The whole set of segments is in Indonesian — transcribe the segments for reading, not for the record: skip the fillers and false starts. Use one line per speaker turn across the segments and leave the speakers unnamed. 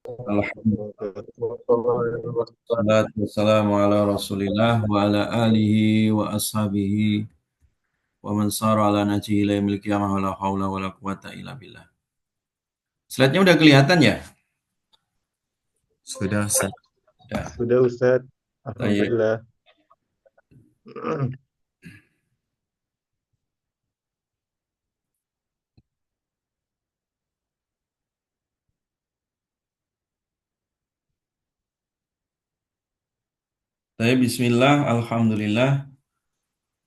Alhamdulillah, salatu wassalamu ala rasulillah wa ala alihi wa ashabihi wa man sara ala najihi ila yaumil qiyamah wa la haula wa la quwata illa billah. Slide-nya udah kelihatan ya?
Sudah, Ustaz.
Ya.
Sudah Ustadz,
Baik.
Alhamdulillah.
Baik, bismillah, alhamdulillah.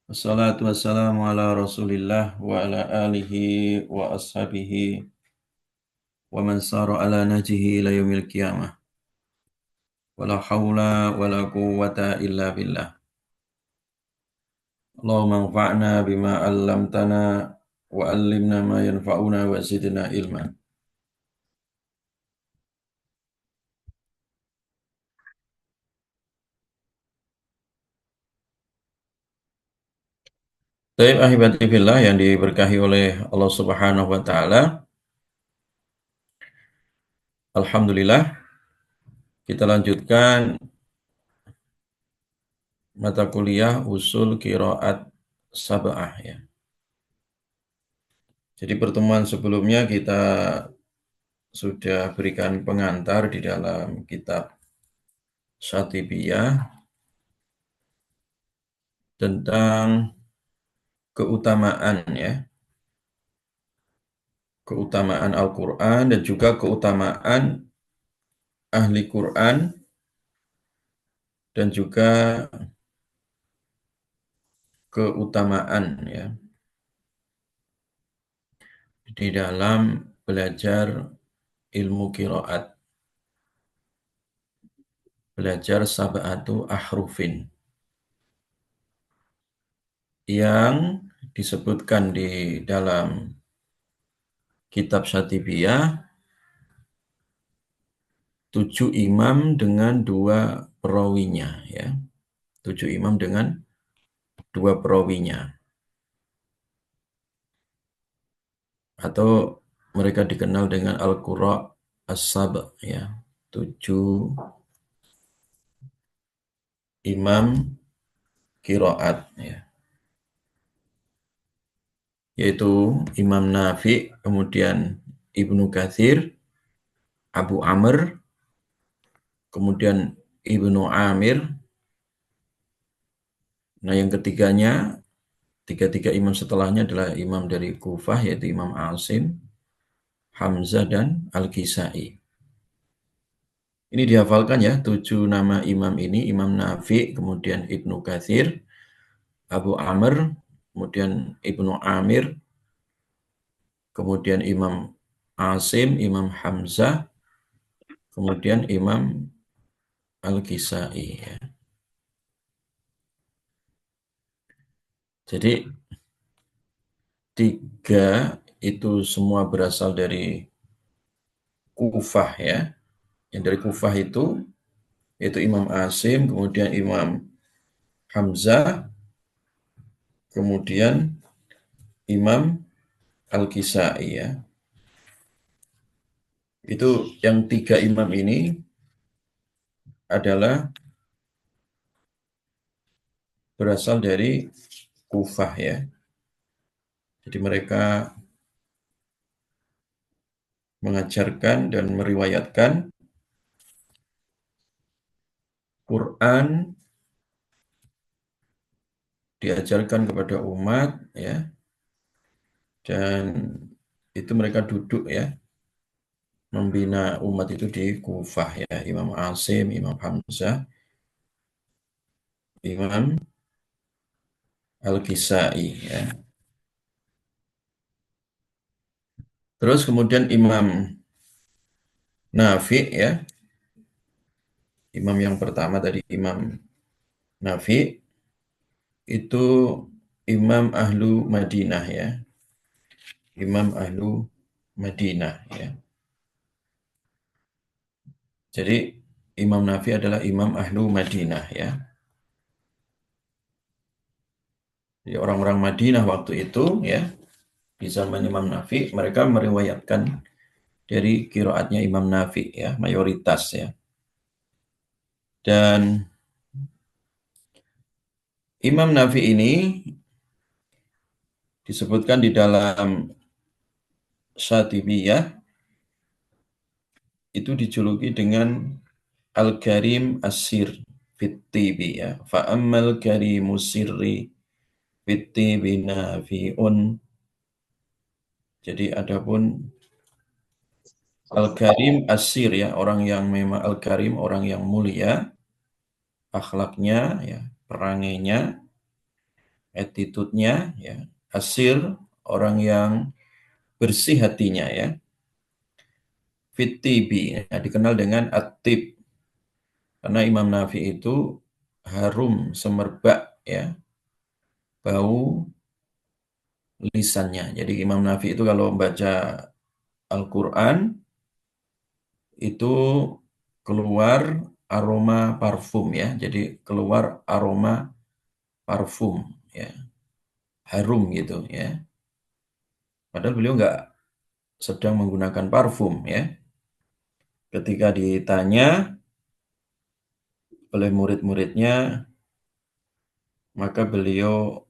Wassalatu wassalamu ala rasulillah wa ala alihi wa ashabihi wa man sara ala najihi ila yaumil qiyamah. Wa la haula wa la quwata illa billah. Allahumma anfa'na bima 'allamtana wa 'allimna ma yanfa'una wa zidna ilma. Baik, ahibati fillah yang diberkahi oleh Allah Subhanahu wa taala. Alhamdulillah, kita lanjutkan mata kuliah usul qiraat sab'ah ya. Jadi pertemuan sebelumnya kita sudah berikan pengantar di dalam kitab Syatibiyah tentang keutamaan ya, keutamaan Al-Qur'an dan juga keutamaan ahli Quran dan juga keutamaan ya di dalam belajar ilmu qiraat, belajar sab'atu ahrufin yang disebutkan di dalam kitab Syatibiyah 7 imam dengan 2 perawinya ya. 7 imam dengan 2 perawinya. Atau mereka dikenal dengan Al-Qurra As-Sab' ya. 7 imam qiraat ya. Yaitu Imam Nafi, kemudian Ibnu Katsir, Abu Amr, kemudian Ibnu Amir. Nah, yang ketiganya, tiga imam setelahnya adalah imam dari Kufah, yaitu Imam Asim, Hamzah, dan Al-Kisai. Ini dihafalkan ya, 7 nama imam ini, Imam Nafi, kemudian Ibnu Katsir, Abu Amr, kemudian Ibnu Amir, kemudian Imam Asim, Imam Hamzah, kemudian Imam Al-Kisai ya. Jadi 3 itu semua berasal dari Kufah ya. Yang dari Kufah itu yaitu Imam Asim, kemudian Imam Hamzah, kemudian Imam Al-Kisai ya. Itu yang 3 imam ini adalah berasal dari Kufah ya. Jadi mereka mengajarkan dan meriwayatkan Quran, diajarkan kepada umat ya. Dan itu mereka duduk ya, membina umat itu di Kufah ya. Imam Asim, Imam Hamzah, Imam Al-Kisai ya. Terus kemudian Imam Nafi ya. Imam yang pertama tadi Imam Nafi itu Imam Ahlu Madinah ya. Imam Ahlu Madinah ya. Jadi Imam Nafi adalah Imam Ahlu Madinah ya. Jadi orang-orang Madinah waktu itu ya, di zaman Imam Nafi mereka meriwayatkan dari qiraatnya Imam Nafi ya, mayoritas ya. Dan Imam Nafi ini disebutkan di dalam Syatibiyah itu dijuluki dengan Al-Karim Asir Fittibi ya. Fa'ammal karimu sirri Fittibi nafi'un. Jadi adapun Al-Karim Asir ya, orang yang memang Al-Karim, orang yang mulia, akhlaknya ya, perangainya, attitude-nya ya. Asir, orang yang bersih hatinya ya. Fittibi ya, dikenal dengan At-Tib. Karena Imam Nafi itu harum semerbak ya, bau lisannya. Jadi Imam Nafi itu kalau membaca Al-Quran itu keluar aroma parfum ya. Jadi keluar aroma parfum ya, harum gitu ya. Padahal beliau nggak sedang menggunakan parfum ya. Ketika ditanya oleh murid-muridnya, maka beliau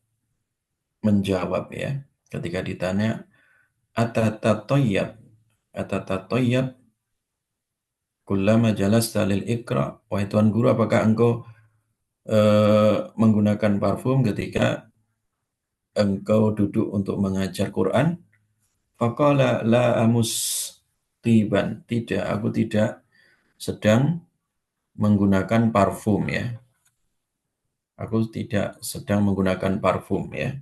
menjawab ya. Ketika ditanya, Atatatoyab, Atatatoyab, kullama jalasta lil ikra. Wahai Tuan Guru, apakah engkau menggunakan parfum ketika engkau duduk untuk mengajar Quran? Faqala la amus tiban. Tidak, aku tidak sedang menggunakan parfum ya. Aku tidak sedang menggunakan parfum ya.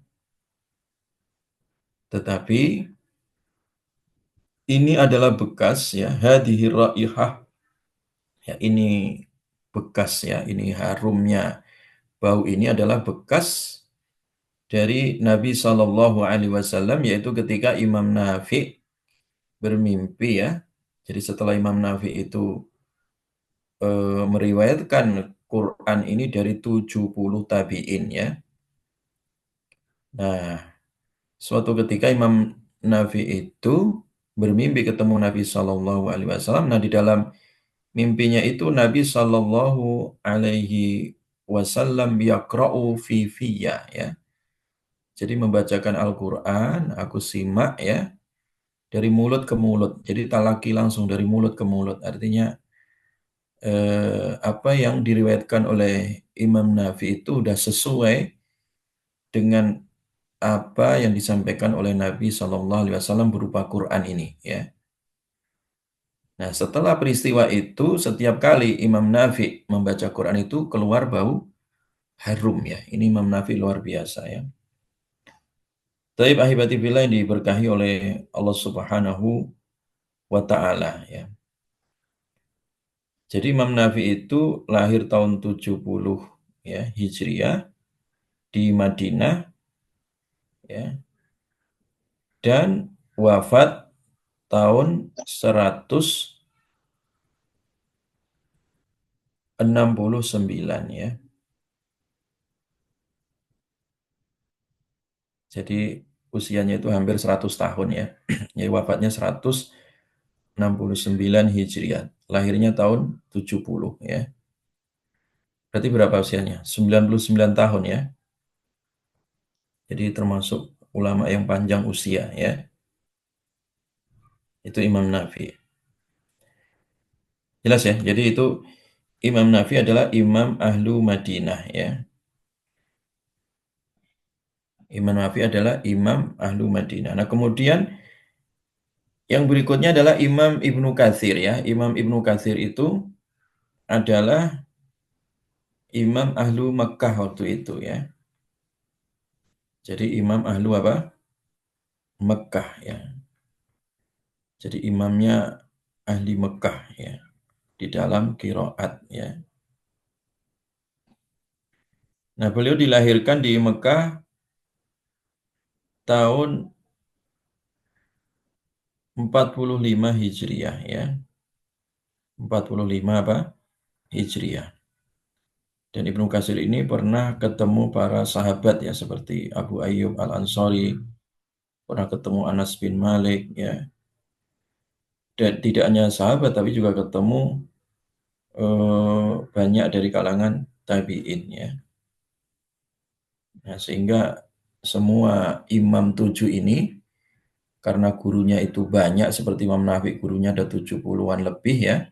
Tetapi ini adalah bekas ya, hadhihi raihah. Ya, ini bekas ya, ini harumnya bau ini adalah bekas dari Nabi Shallallahu Alaihi Wasallam, yaitu ketika Imam Nafi bermimpi ya. Jadi setelah Imam Nafi itu meriwayatkan Quran ini dari 70 tabi'in ya. Nah, suatu ketika Imam Nafi itu bermimpi ketemu Nabi Shallallahu Alaihi Wasallam. Nah, di dalam mimpinya itu Nabi Shallallahu Alaihi Wasallam yaqra'u fi fiyya ya. Jadi membacakan Al-Quran, aku simak ya, dari mulut ke mulut. Jadi talaki langsung dari mulut ke mulut. Artinya apa yang diriwayatkan oleh Imam Nafi itu sudah sesuai dengan apa yang disampaikan oleh Nabi Shallallahu Alaihi Wasallam berupa Quran ini ya. Nah, setelah peristiwa itu, setiap kali Imam Nafi membaca Quran itu keluar bau harum ya. Ini Imam Nafi luar biasa ya. Taib ahibati billah yang diberkahi oleh Allah Subhanahu wa taala ya. Jadi Imam Nafi itu lahir tahun 70 ya Hijriah di Madinah ya, dan wafat tahun 169 ya. Jadi usianya itu hampir 100 tahun ya. Jadi wafatnya 169 Hijriah. Lahirnya tahun 70 ya. Berarti berapa usianya? 99 tahun ya. Jadi termasuk ulama yang panjang usia ya. Itu Imam Nafi. Jelas ya. Jadi itu Imam Nafi adalah Imam Ahlu Madinah ya. Imam Nafi adalah Imam Ahlu Madinah. Nah, kemudian yang berikutnya adalah Imam Ibnu Katsir ya. Imam Ibnu Katsir itu adalah Imam Ahlu Mekkah waktu itu ya. Jadi Imam Ahlu apa? Mekkah ya. Jadi imamnya ahli Mekkah ya. Di dalam qiraat ya. Nah, beliau dilahirkan di Mekah tahun 45 Hijriah ya. 45 apa? Hijriah. Dan Ibnu Katsir ini pernah ketemu para sahabat ya, seperti Abu Ayyub Al-Ansari, pernah ketemu Anas bin Malik ya. Dan tidak hanya sahabat tapi juga ketemu banyak dari kalangan tabi'in ya. Nah, sehingga semua imam 7 ini karena gurunya itu banyak seperti Imam Nafi gurunya ada 70-an lebih ya.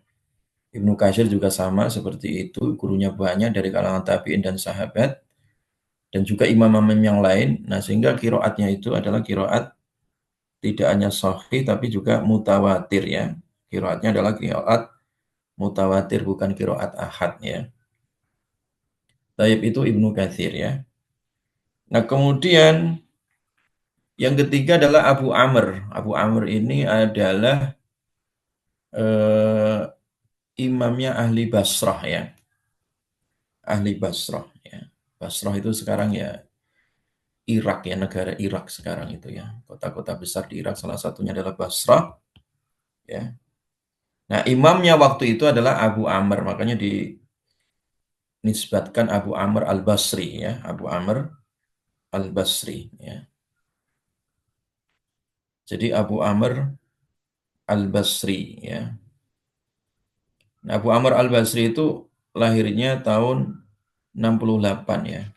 Ibnu Katsir juga sama seperti itu, gurunya banyak dari kalangan tabi'in dan sahabat dan juga imam-imam yang lain. Nah, sehingga kiroatnya itu adalah kiroat tidak hanya sahih tapi juga mutawatir ya. Kiroatnya adalah kiroat mutawatir bukan kiroat ahad ya. Taib itu Ibnu Katsir ya. Nah, kemudian yang ketiga adalah Abu Amr. Abu Amr ini adalah eh, imamnya ahli Basrah ya. Ahli Basrah ya. Basrah itu sekarang ya Irak ya, negara Irak sekarang itu ya. Kota-kota besar di Irak salah satunya adalah Basrah ya. Nah, imamnya waktu itu adalah Abu Amr, makanya dinisbatkan Abu Amr Al-Basri ya, Abu Amr Al-Basri ya. Jadi Abu Amr Al-Basri ya. Nah, Abu Amr Al-Basri itu lahirnya tahun 68 ya.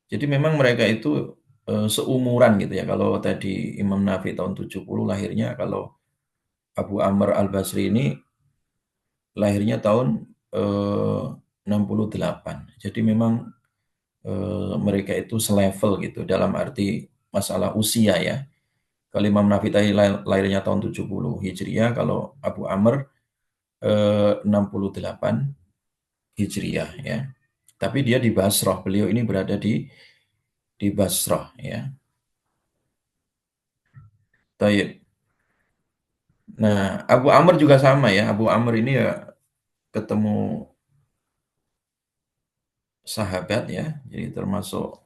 Jadi memang mereka itu seumuran gitu ya. Kalau tadi Imam Nafi tahun 70 lahirnya, kalau Abu Amr Al-Basri ini lahirnya tahun 68. Jadi memang mereka itu selevel gitu dalam arti masalah usia ya. Kalau Imam Nafi tadi lahirnya tahun 70 Hijriah, kalau Abu Amr 68 Hijriah ya. Tapi dia di Basrah, beliau ini berada di Basrah ya. Taib. Nah, Abu Amr juga sama ya. Abu Amr ini ya ketemu sahabat ya. Jadi termasuk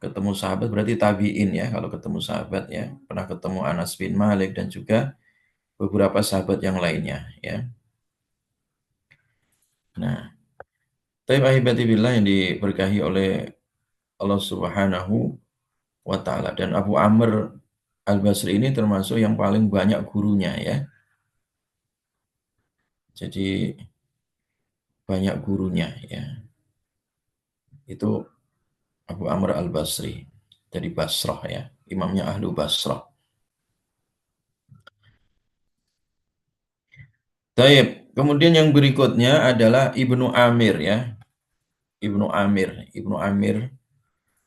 ketemu sahabat berarti tabi'in ya. Kalau ketemu sahabat ya. Pernah ketemu Anas bin Malik dan juga beberapa sahabat yang lainnya ya. Nah, taib ahibati billah yang diberkahi oleh Allah Subhanahu wa taala, dan Abu Amr Al-Basri ini termasuk yang paling banyak gurunya ya. Jadi banyak gurunya ya. Itu Abu Amr Al-Basri dari Basrah ya, imamnya Ahlu Basrah. Taib. Kemudian yang berikutnya adalah Ibnu Amir ya. Ibnu Amir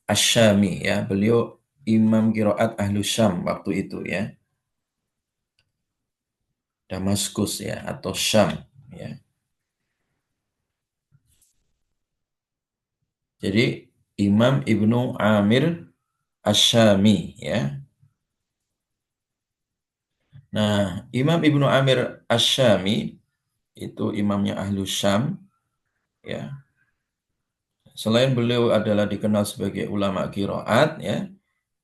Asy-Syami ya. Beliau imam qiraat Ahlu Syam waktu itu ya. Damaskus ya atau Syam ya. Jadi Imam Ibnu Amir Asy-Syami ya. Nah, Imam Ibnu Amir Asy-Syami itu imamnya Ahlu Syam ya. Selain beliau adalah dikenal sebagai ulama qiraat ya,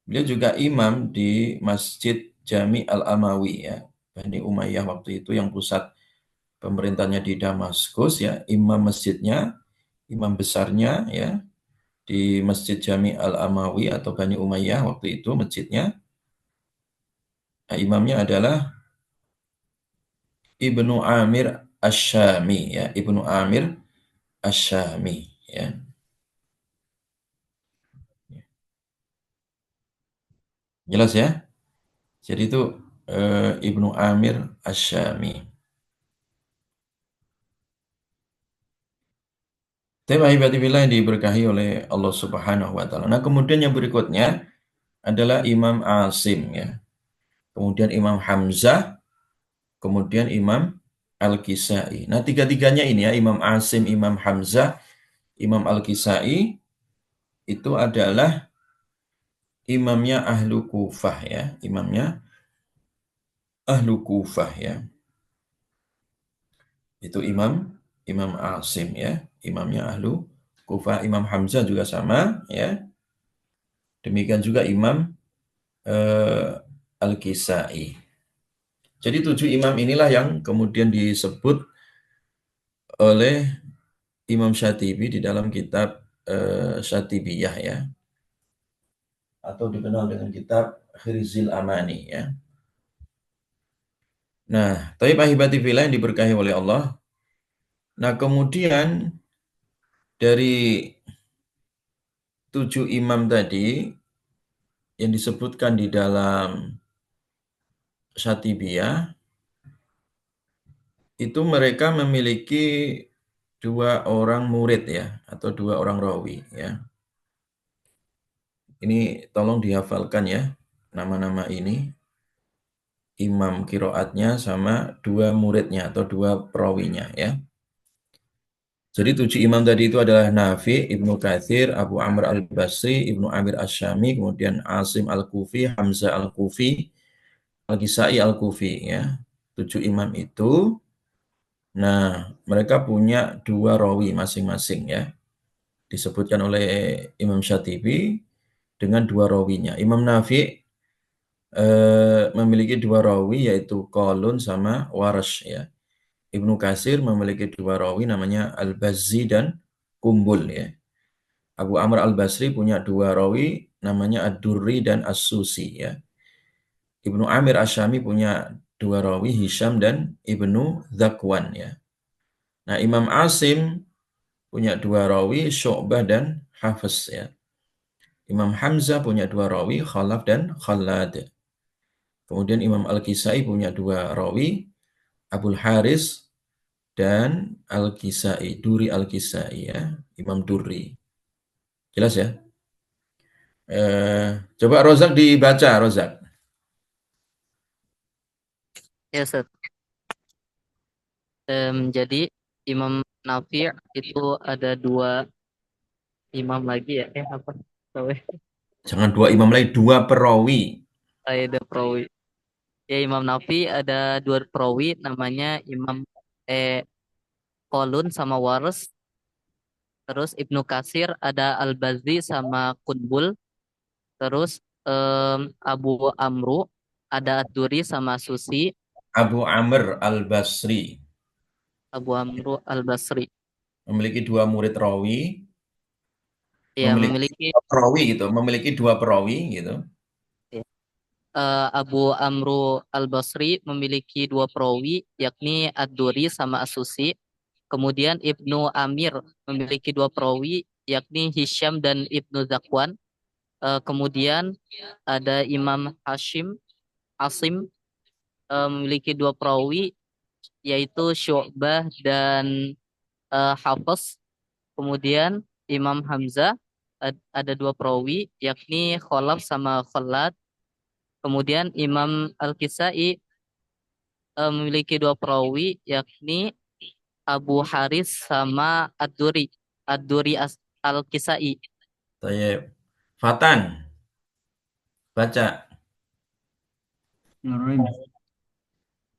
beliau juga imam di Masjid Jami Al-Amawi ya. Bani Umayyah waktu itu yang pusat pemerintahnya di Damaskus ya, imam masjidnya, imam besarnya ya di Masjid Jami Al-Amawi atau Bani Umayyah waktu itu masjidnya. Nah, imamnya adalah Ibnu Amir Asy-Syami ya, Ibnu Amir Asy-Syami ya. Jelas ya? Jadi itu Ibnu Amir Asy-Syami. Tapi ibadillah yang diberkahi oleh Allah Subhanahu wa taala. Nah, kemudian yang berikutnya adalah Imam Asim ya. Kemudian Imam Hamzah, kemudian Imam Al-Kisai. Nah, tiga-tiganya ini ya, Imam Asim, Imam Hamzah, Imam Al-Kisai itu adalah imamnya Ahlu Kufah ya, imamnya Ahlu Kufah ya. Itu Imam Asim ya, imamnya Ahlu Kufah. Imam Hamzah juga sama ya. Demikian juga Imam Al-Kisai. Jadi 7 imam inilah yang kemudian disebut oleh Imam Syatibi di dalam kitab Syatibiyah ya, atau dikenal dengan kitab Khirzil Amani ya. Nah, tapi ahibati fillah yang diberkahi oleh Allah. Nah, kemudian dari 7 imam tadi yang disebutkan di dalam Syatibiyah, itu mereka memiliki 2 orang murid ya, atau 2 orang rawi ya. Ini tolong dihafalkan ya, nama-nama ini. Imam kiroatnya sama 2 muridnya atau 2 perawinya ya. Jadi 7 imam tadi itu adalah Nafi, Ibnu Katsir, Abu Amr al-Basri, Ibnu Amir asy-Syami, kemudian Asim al-Kufi, Hamzah al-Kufi, Al-Kisai al-Kufi ya. 7 imam itu, nah mereka punya 2 rawi masing-masing ya. Disebutkan oleh Imam Syatibi dengan 2 rawinya. Imam Nafi memiliki 2 rawi yaitu Qalun sama Warash ya. Ibnu Katsir memiliki 2 rawi namanya Al-Bazzi dan Kumbul ya. Abu Amr al-Basri punya 2 rawi namanya Ad-Durri dan As-Susi ya. Ibnu Amir asy-Syami punya 2 rawi Hisham dan Ibnu Dzakwan ya. Nah, Imam Asim punya 2 rawi Syu'bah dan Hafiz ya. Imam Hamzah punya 2 rawi Khalaf dan Khallad. Kemudian Imam Al-Kisai punya 2 rawi Abul Haris dan Al-Kisai, Duri Al-Kisai ya, Imam Duri. Jelas ya? Coba Rozak dibaca, Rozak.
Ya, Ustaz. Jadi Imam Nafi' itu ada dua imam lagi ya. Apa? Tahu ya?
Jangan 2 imam lagi, 2 perawi.
Ada perawi. Ya, Imam Nafi ada dua perawi namanya Imam eh Qalun sama Waras. Terus Ibnu Katsir ada Al-Bazzi sama Qutbul. Terus Abu Amru ada Ad-Duri sama Susi.
Abu Amr al-Basri
Abu Amru Al-Basri.
memiliki 2 murid rawi,
Ya,
memiliki
memiliki
2 perawi gitu, memiliki 2 perawi gitu.
ya, Abu Amru Al-Basri memiliki dua perawi yakni Ad-Duri sama As-Susi. Kemudian Ibnu Amir memiliki dua perawi yakni Hisham dan Ibnu Zakwan. Kemudian ada Imam Asim memiliki dua perawi yaitu Syu'bah dan Hafs. Kemudian Imam Hamzah ada dua perawi yakni Khalaf sama Khalad. Kemudian Imam Al-Kisai memiliki dua perawi yakni Abu Haris sama Ad-Duri Al-Kisai.
Tayyib. Fatan, baca.
Bismillahirrahmanirrahim.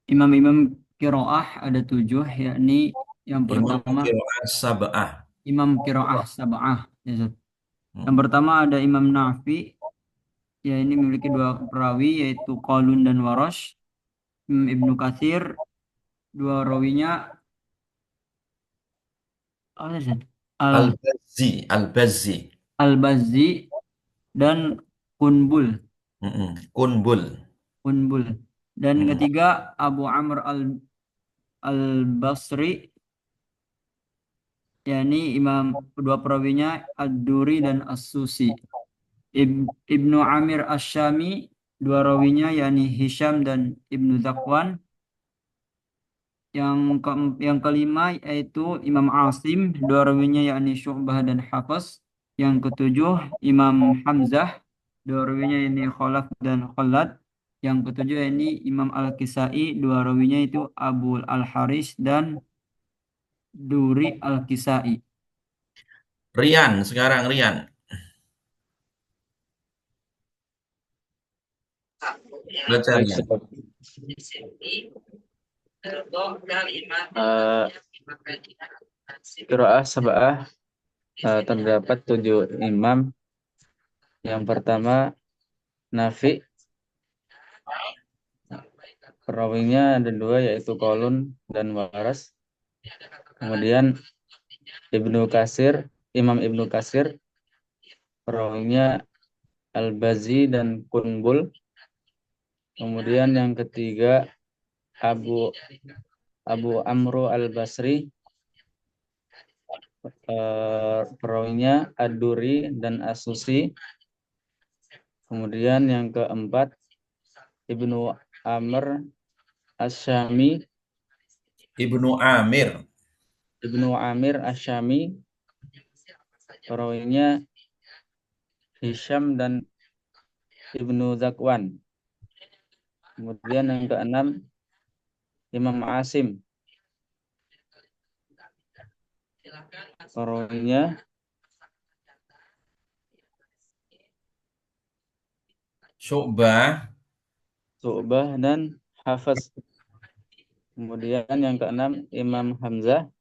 Imam-imam kiroah ada 7, yakni yang
Imam
pertama
qiraah sab'ah.
imam kiroah sab'ah. Ya, Ustaz. Yang
Hmm.
pertama ada Imam Nafi, ya ini memiliki 2 perawi yaitu Qalun dan Warash. Ibnu Katsir 2 rawinya apa sih? Al
Al-Bazzi, Al-Bazzi.
Al-Bazzi dan Kunbul.
Kunbul.
Kunbul. Dan
Mm-mm.
ketiga Abu Amr Al-Basri, yakni imam kedua perawinya Ad-Duri dan As-Susi. Ibnu Amir Asy-Syami 2 rawinya yakni Hisham dan Ibnu Zakwan. Yang kelima yaitu Imam Asim 2 rawinya yakni Syu'bah dan Hafiz. Yang ketujuh Imam Hamzah 2 rawinya yakni Khalaf dan Khalad. Yang ketujuh yakni Imam Al-Kisai 2 rawinya itu Abu Al-Haris dan Duri Al-Kisai.
Rian, sekarang Rian. Baca
Baik,
Rian.
sebab eh qiraah sab'ah terdapat 7 imam. Yang pertama Nafi, perawinya ada 2 yaitu Qalun dan Waras. Kemudian Imam Ibnu Katsir, perawinya Al-Bazzi dan Kunbul. Kemudian yang ketiga Abu Abu Amru Al-Basri, perawinya Ad-Duri dan As-Susi. Kemudian yang keempat Ibnu Amr Asy-Syami,
Ibnu Amir.
Ibnu Amir Asy-Syami, perawinya Hisham dan Ibnu Zakwan. Kemudian yang keenam Imam Asim, perawinya
Syu'bah.
Syu'bah dan Hafiz. Kemudian yang keenam Imam Hamzah,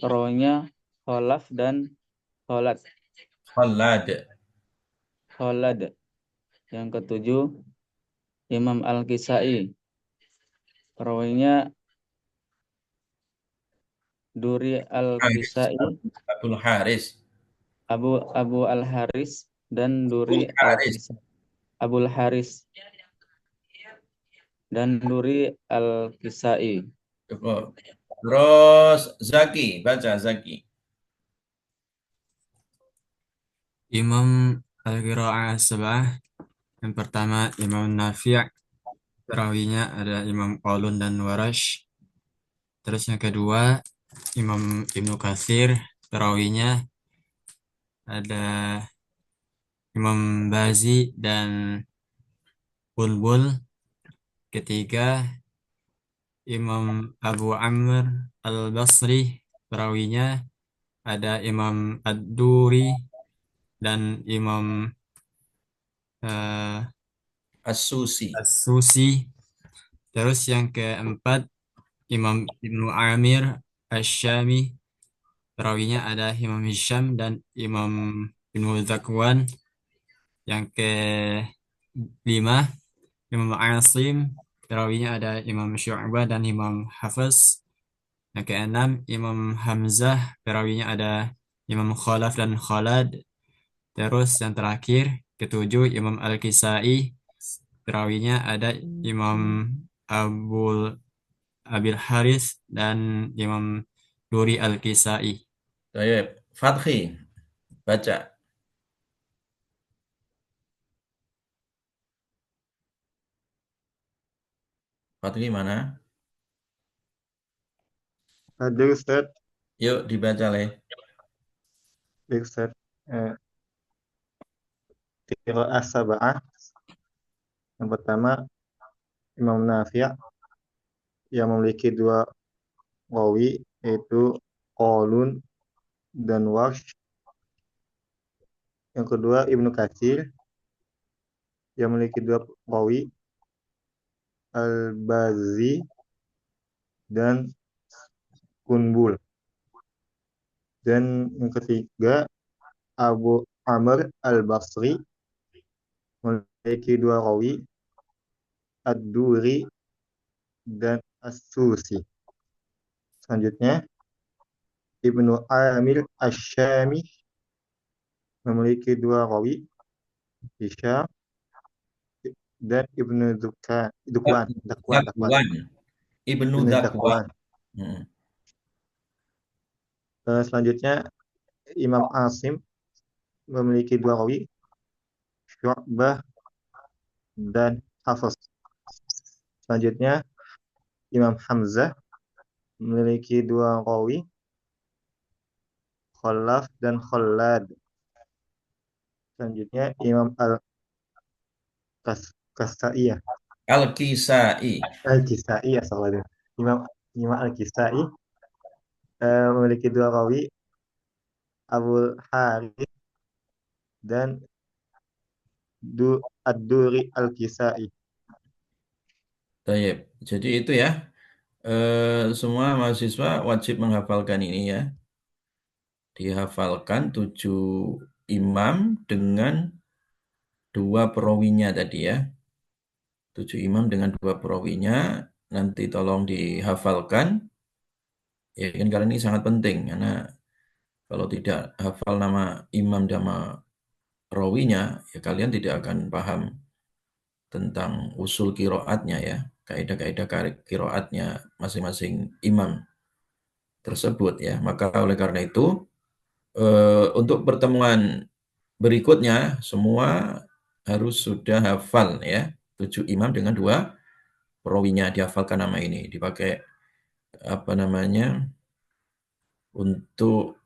perawinya Khalaf dan Khalad.
Khalad.
Yang ketujuh Imam Al-Kisai, perawinya Duri Al-Kisai,
Abdul Haris.
Abu Al-Haris dan Duri
Haris.
Al-Kisai. Abul Haris dan Duri Al-Kisai.
Terus Zaki, baca Zaki.
Imam Al-Qira'ah As-Sab'ah. Yang pertama Imam Nafi', perawinya ada Imam Qalun dan Warash. Terus yang kedua Imam Ibnu Katsir, perawinya ada Imam Bazi dan Bulbul. Ketiga Imam Abu Amr Al-Basri, perawinya ada Imam Ad-Duri dan Imam
As-Susi.
As-Susi. Terus yang keempat Imam Ibnu Amir Asy-Syami, perawinya ada Imam Hisham dan Imam Ibnu Zakwan. Yang kelima Imam Asim, perawinya ada Imam Syu'bah dan Imam Hafiz. Yang keenam Imam Hamzah, perawinya ada Imam Khalaf dan Khalad. Terus yang terakhir ketujuh Imam Al-Kisai, perawinya ada Imam Abil Haris dan Imam Duri Al-Kisai.
Baik, Fathi, baca. Fathi mana?
Ada Ustaz,
Yuk dibaca leh.
Ustaz. Qiraah Sab'ah. Yang pertama Imam Nafi' yang memiliki dua rawi, yaitu Qalun dan Warsh. Yang kedua Ibnu Katsir yang memiliki dua rawi, Al-Bazi dan Kunbul. Dan yang ketiga Abu Amr Al-Basri memiliki dua rawi, Ad-Duri dan As-Susi. Selanjutnya Ibnu Amir Asy-Syami memiliki dua rawi, Hisham dan Ibnu Dakwan.
Ibnu
Ibnu
Dakwan.
Dakwan. Selanjutnya Imam Asim memiliki dua rawi, Syu'bah dan Hafiz. Selanjutnya Imam Hamzah memiliki dua rawi, Khalaf dan Khalad. Selanjutnya Imam Al-Kisai. Al-Kisai, assalamualaikum. Imam Al-Kisai memiliki dua rawi, Abul Harith dan Ad-Duri Al-Kisai.
Baik, jadi itu ya. Semua mahasiswa wajib menghafalkan ini ya. Dihafalkan 7 imam dengan 2 perawinya tadi ya. 7 imam dengan 2 perawinya. Nanti tolong dihafalkan. Ya kan, karena ini sangat penting. Karena kalau tidak hafal nama imam dan nama rawinya, ya kalian tidak akan paham tentang usul qiraatnya ya. kaidah-kaidah qiraatnya masing-masing imam tersebut ya. Maka oleh karena itu untuk pertemuan berikutnya semua harus sudah hafal ya. 7 imam dengan 2 perawinya, dihafalkan nama ini, dipakai apa namanya untuk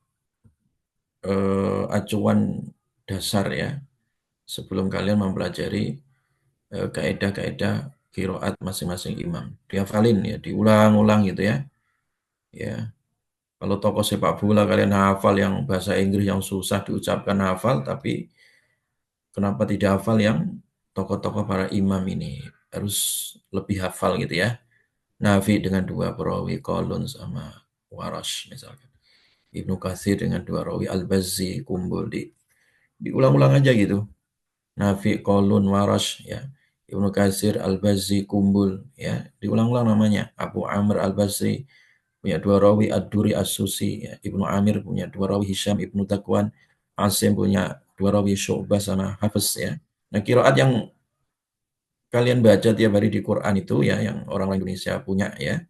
acuan dasar ya sebelum kalian mempelajari kaidah-kaidah qiraat masing-masing imam. Dihafalin ya, diulang-ulang gitu ya. Ya. Kalau tokoh sepak bola kalian hafal yang bahasa Inggris yang susah diucapkan hafal, tapi kenapa tidak hafal yang tokoh-tokoh para imam ini? Harus lebih hafal gitu ya. Nafi dengan 2 perawi, Qalun sama Warash misalkan. Ibnu Katsir dengan 2 rawi, Al-Bazzi, kumpul diulang-ulang aja gitu. Nafi, Qalun, Warash ya. Ibnu Katsir, Al-Bazzi, kumpul ya. Diulang-ulang namanya. Abu Amr Al-Basri punya 2 rawi, Ad-Duri As-Susi ya. Ibnu Amir punya 2 rawi, Hisham Ibnu Takwan, Asim punya 2 rawi, Syu'bah sama Hafiz ya. Nah, qiraat yang kalian baca tiap hari di Quran itu ya, yang orang Indonesia punya ya,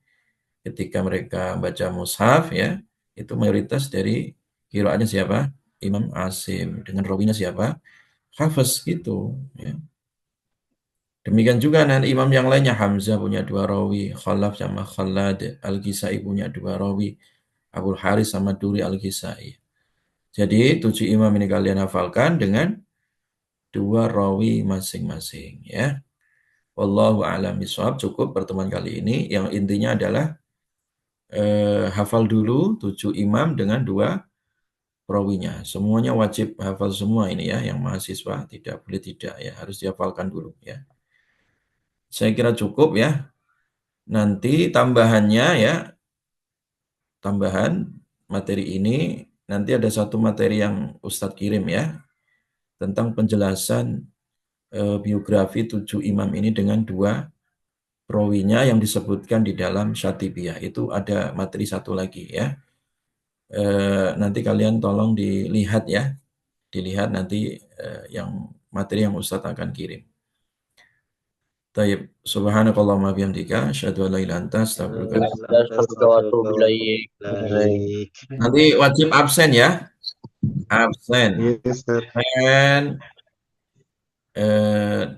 ketika mereka baca mushaf ya, itu mayoritas dari qiraatnya siapa? Imam Asim. Dengan rawinya siapa? Hafiz gitu ya. Demikian juga dengan imam yang lainnya, Hamzah punya 2 rawi, Khalaf sama Khalad, Al-Kisai punya 2 rawi, Abul Haris sama Duri Al-Kisai. Jadi 7 imam ini kalian hafalkan dengan 2 rawi masing-masing ya. Wallahu a'lam bishawab. Cukup pertemuan kali ini. Yang intinya adalah hafal dulu 7 imam dengan 2 perawinya. Semuanya wajib hafal semua ini ya. Yang mahasiswa tidak boleh tidak ya. Harus dihafalkan dulu ya. Saya kira cukup ya. Nanti tambahannya ya. Tambahan materi ini. Nanti ada satu materi yang Ustadz kirim ya. Tentang penjelasan biografi 7 imam ini dengan 2 perawinya yang disebutkan di dalam Syatibiyah. Itu ada materi satu lagi ya. Nanti kalian tolong dilihat ya. Dilihat nanti yang materi yang Ustadz akan kirim. Tayyib. Subhanakallahumma bihamdika asyhadu an la ilaha illa anta astaghfiruka wa atubu ilaik.
Baik.
Nanti wajib absen ya. Absen.
Iya, Ustaz.
Dan